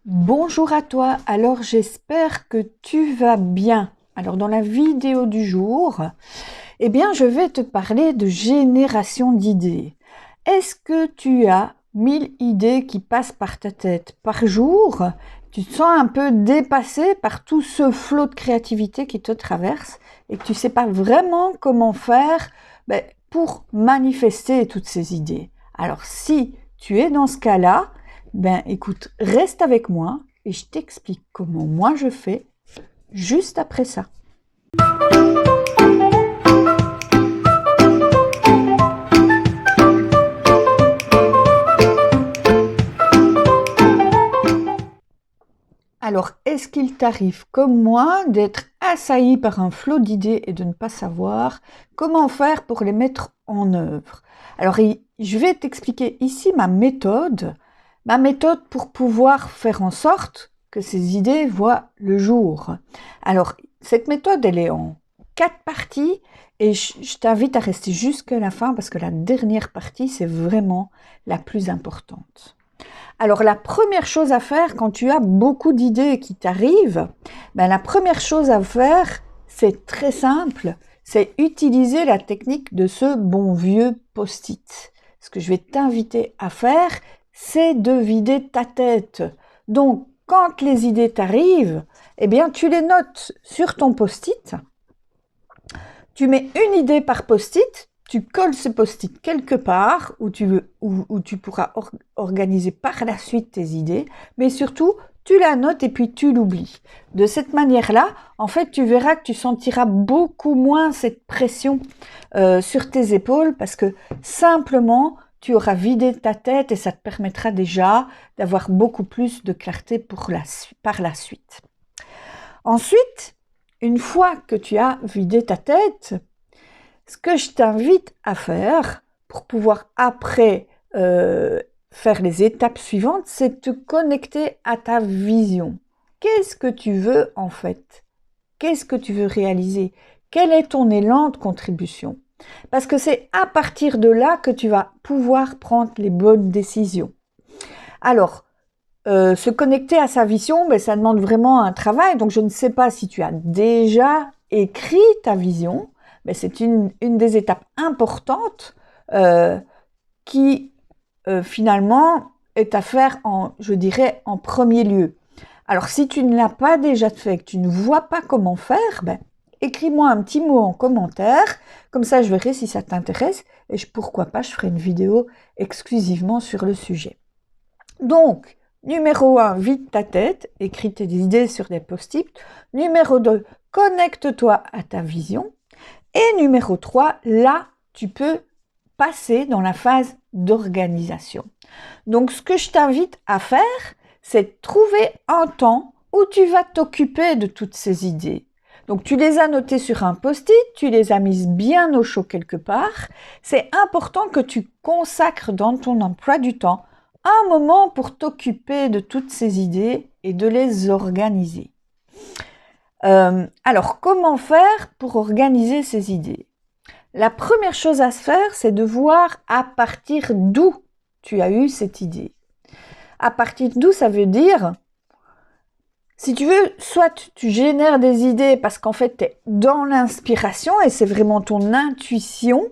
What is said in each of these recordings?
Bonjour à toi, alors j'espère que tu vas bien. Alors dans la vidéo du jour, je vais te parler de génération d'idées. Est-ce que tu as 1000 idées qui passent par ta tête par jour? Tu te sens un peu dépassé par tout ce flot de créativité qui te traverse et que tu ne sais pas vraiment comment faire pour manifester toutes ces idées. Alors si tu es dans ce cas-là, écoute, reste avec moi et je t'explique comment moi je fais juste après ça. Alors, est-ce qu'il t'arrive comme moi d'être assailli par un flot d'idées et de ne pas savoir comment faire pour les mettre en œuvre? Alors, je vais t'expliquer ici ma méthode pour pouvoir faire en sorte que ces idées voient le jour. Alors, cette méthode, elle est en 4 parties et je t'invite à rester jusqu'à la fin parce que la dernière partie, c'est vraiment la plus importante. Alors, la première chose à faire quand tu as beaucoup d'idées qui t'arrivent, la première chose à faire, c'est très simple, c'est utiliser la technique de ce bon vieux post-it. Ce que je vais t'inviter à faire, c'est de vider ta tête. Donc, quand les idées t'arrivent, tu les notes sur ton post-it. Tu mets une idée par post-it, tu colles ce post-it quelque part où tu pourras organiser par la suite tes idées, mais surtout, tu la notes et puis tu l'oublies. De cette manière-là, en fait, tu verras que tu sentiras beaucoup moins cette pression sur tes épaules parce que simplement, tu auras vidé ta tête et ça te permettra déjà d'avoir beaucoup plus de clarté par la suite. Ensuite, une fois que tu as vidé ta tête, ce que je t'invite à faire pour pouvoir après faire les étapes suivantes, c'est de te connecter à ta vision. Qu'est-ce que tu veux en fait? Qu'est-ce que tu veux réaliser? Quel est ton élan de contribution? Parce que c'est à partir de là que tu vas pouvoir prendre les bonnes décisions. Alors, se connecter à sa vision, ça demande vraiment un travail. Donc, je ne sais pas si tu as déjà écrit ta vision, mais c'est une des étapes importantes qui, finalement, est à faire je dirais, en premier lieu. Alors, si tu ne l'as pas déjà fait, que tu ne vois pas comment faire, écris-moi un petit mot en commentaire. Comme ça, je verrai si ça t'intéresse. Et pourquoi pas, je ferai une vidéo exclusivement sur le sujet. Donc, numéro 1, vide ta tête, écris tes idées sur des post-it. Numéro 2, connecte-toi à ta vision. Et numéro 3, là, tu peux passer dans la phase d'organisation. Donc, ce que je t'invite à faire, c'est de trouver un temps où tu vas t'occuper de toutes ces idées. Donc, tu les as notées sur un post-it, tu les as mises bien au chaud quelque part. C'est important que tu consacres dans ton emploi du temps un moment pour t'occuper de toutes ces idées et de les organiser. Alors, comment faire pour organiser ces idées? La première chose à se faire, c'est de voir à partir d'où tu as eu cette idée. À partir d'où, ça veut dire, si tu veux, soit tu génères des idées parce qu'en fait, tu es dans l'inspiration et c'est vraiment ton intuition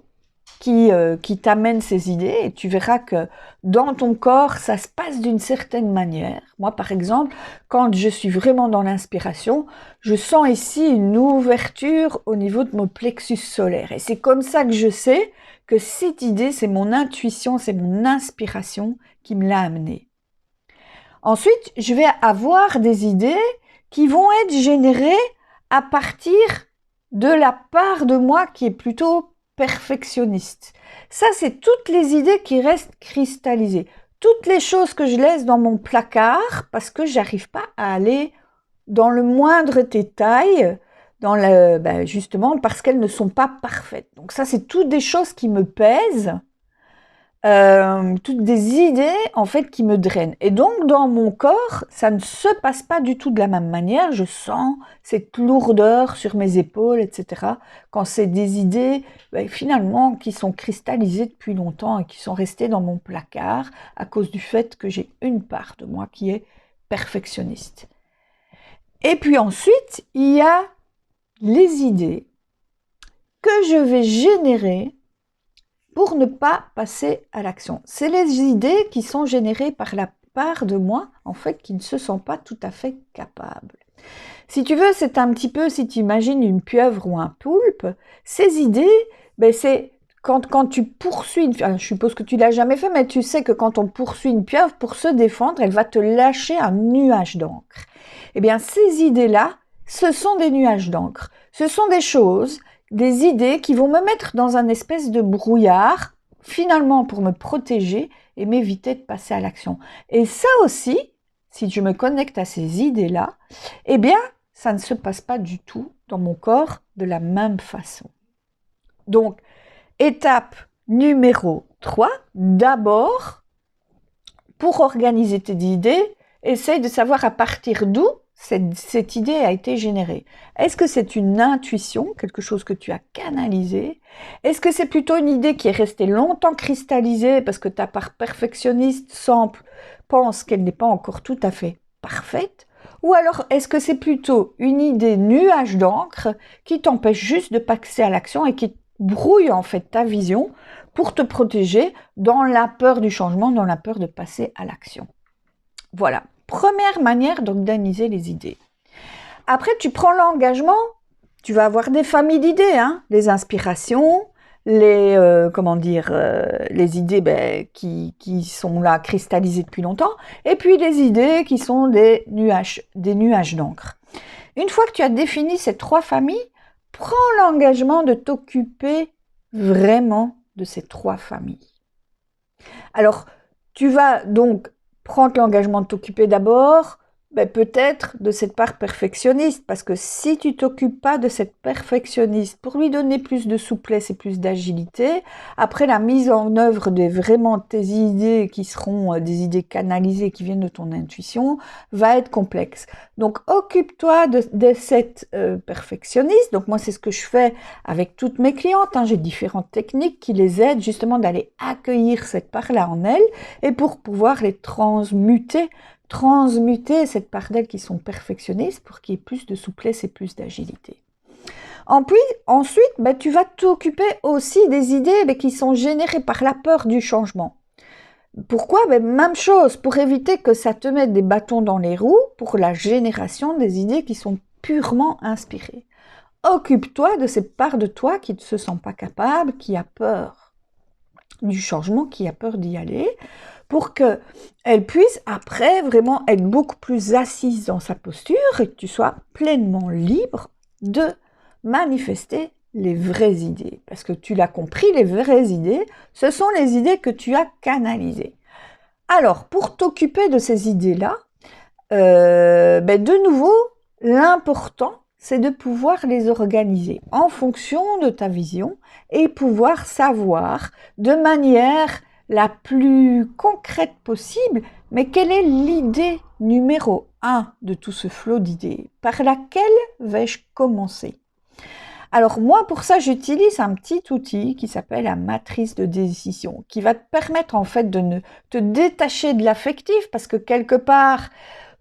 qui t'amène ces idées et tu verras que dans ton corps, ça se passe d'une certaine manière. Moi, par exemple, quand je suis vraiment dans l'inspiration, je sens ici une ouverture au niveau de mon plexus solaire. Et c'est comme ça que je sais que cette idée, c'est mon intuition, c'est mon inspiration qui me l'a amenée. Ensuite, je vais avoir des idées qui vont être générées à partir de la part de moi qui est plutôt perfectionniste. Ça, c'est toutes les idées qui restent cristallisées. Toutes les choses que je laisse dans mon placard parce que j'arrive pas à aller dans le moindre détail, justement parce qu'elles ne sont pas parfaites. Donc ça, c'est toutes des choses qui me pèsent, toutes des idées en fait qui me drainent. Et donc dans mon corps, ça ne se passe pas du tout de la même manière. Je sens cette lourdeur sur mes épaules, etc. Quand c'est des idées finalement qui sont cristallisées depuis longtemps et qui sont restées dans mon placard à cause du fait que j'ai une part de moi qui est perfectionniste. Et puis ensuite, il y a les idées que je vais générer pour ne pas passer à l'action. C'est les idées qui sont générées par la part de moi, en fait, qui ne se sent pas tout à fait capable. Si tu veux, c'est un petit peu, si tu imagines une pieuvre ou un poulpe, ces idées, c'est quand tu poursuis, je suppose que tu l'as jamais fait, mais tu sais que quand on poursuit une pieuvre, pour se défendre, elle va te lâcher un nuage d'encre. Eh bien, ces idées-là, ce sont des nuages d'encre. Ce sont des choses, des idées qui vont me mettre dans un espèce de brouillard, finalement pour me protéger et m'éviter de passer à l'action. Et ça aussi, si je me connecte à ces idées-là, eh bien, ça ne se passe pas du tout dans mon corps de la même façon. Donc, étape numéro 3, d'abord, pour organiser tes idées, essaye de savoir à partir d'où cette idée a été générée. Est-ce que c'est une intuition, quelque chose que tu as canalisé? Est-ce que c'est plutôt une idée qui est restée longtemps cristallisée parce que ta part perfectionniste pense qu'elle n'est pas encore tout à fait parfaite? Ou alors est-ce que c'est plutôt une idée nuage d'encre qui t'empêche juste de passer à l'action et qui brouille en fait ta vision pour te protéger dans la peur du changement, dans la peur de passer à l'action? Voilà, première manière d'organiser les idées. Après, tu prends l'engagement, tu vas avoir des familles d'idées, les inspirations, les idées qui sont là cristallisées depuis longtemps, et puis les idées qui sont des nuages d'encre. Une fois que tu as défini ces 3 familles, prends l'engagement de t'occuper vraiment de ces 3 familles. Alors, tu vas donc prendre l'engagement de t'occuper d'abord, peut-être de cette part perfectionniste, parce que si tu t'occupes pas de cette perfectionniste pour lui donner plus de souplesse et plus d'agilité, après la mise en œuvre de vraiment tes idées qui seront des idées canalisées qui viennent de ton intuition, va être complexe. Donc occupe-toi de cette perfectionniste. Donc moi c'est ce que je fais avec toutes mes clientes, j'ai différentes techniques qui les aident justement d'aller accueillir cette part-là en elles et pour pouvoir les transmuter cette part d'elles qui sont perfectionnistes pour qu'il y ait plus de souplesse et plus d'agilité. Ensuite, tu vas t'occuper aussi des idées qui sont générées par la peur du changement. Pourquoi? Même chose, pour éviter que ça te mette des bâtons dans les roues pour la génération des idées qui sont purement inspirées. Occupe-toi de cette part de toi qui ne se sent pas capable, qui a peur du changement, qui a peur d'y aller, pour qu'elle puisse après vraiment être beaucoup plus assise dans sa posture et que tu sois pleinement libre de manifester les vraies idées. Parce que tu l'as compris, les vraies idées, ce sont les idées que tu as canalisées. Alors, pour t'occuper de ces idées-là, de nouveau, l'important, c'est de pouvoir les organiser en fonction de ta vision et pouvoir savoir de manière la plus concrète possible, mais quelle est l'idée numéro 1 de tout ce flot d'idées? Par laquelle vais-je commencer? Alors moi, pour ça, j'utilise un petit outil qui s'appelle la matrice de décision, qui va te permettre en fait de ne te détacher de l'affectif, parce que quelque part,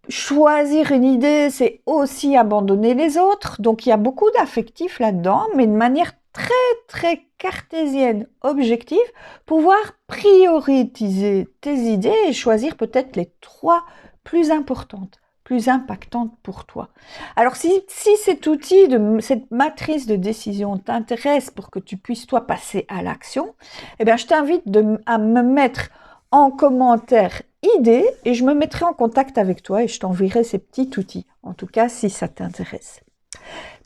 choisir une idée, c'est aussi abandonner les autres. Donc il y a beaucoup d'affectifs là-dedans, mais de manière très très cartésienne, objective, pouvoir prioriser tes idées et choisir peut-être les 3 plus importantes, plus impactantes pour toi. Alors si cet outil, cette matrice de décision t'intéresse pour que tu puisses toi passer à l'action, je t'invite à me mettre en commentaire idée et je me mettrai en contact avec toi et je t'enverrai ces petits outils, en tout cas si ça t'intéresse.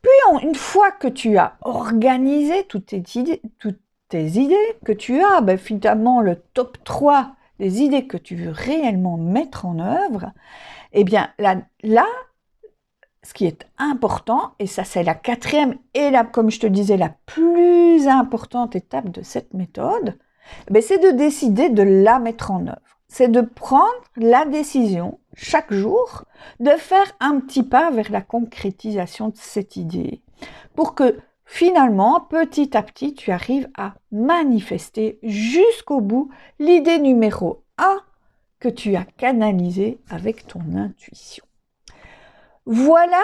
Puis une fois que tu as organisé toutes tes idées, que tu as finalement le top 3 des idées que tu veux réellement mettre en œuvre, là, ce qui est important, et ça c'est la 4e et comme je te disais, la plus importante étape de cette méthode, c'est de décider de la mettre en œuvre. C'est de prendre la décision chaque jour de faire un petit pas vers la concrétisation de cette idée pour que finalement, petit à petit, tu arrives à manifester jusqu'au bout l'idée numéro 1 que tu as canalisé avec ton intuition. Voilà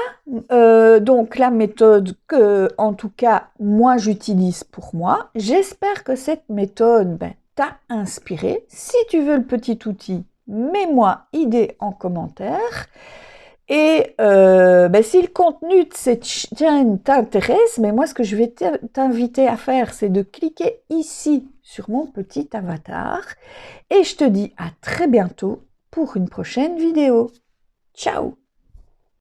donc la méthode que, en tout cas, moi j'utilise pour moi. J'espère que cette méthode t'a inspiré. Si tu veux le petit outil, mets-moi idée en commentaire. Et si le contenu de cette chaîne t'intéresse, mais moi ce que je vais t'inviter à faire, c'est de cliquer ici sur mon petit avatar. Et je te dis à très bientôt pour une prochaine vidéo. Ciao!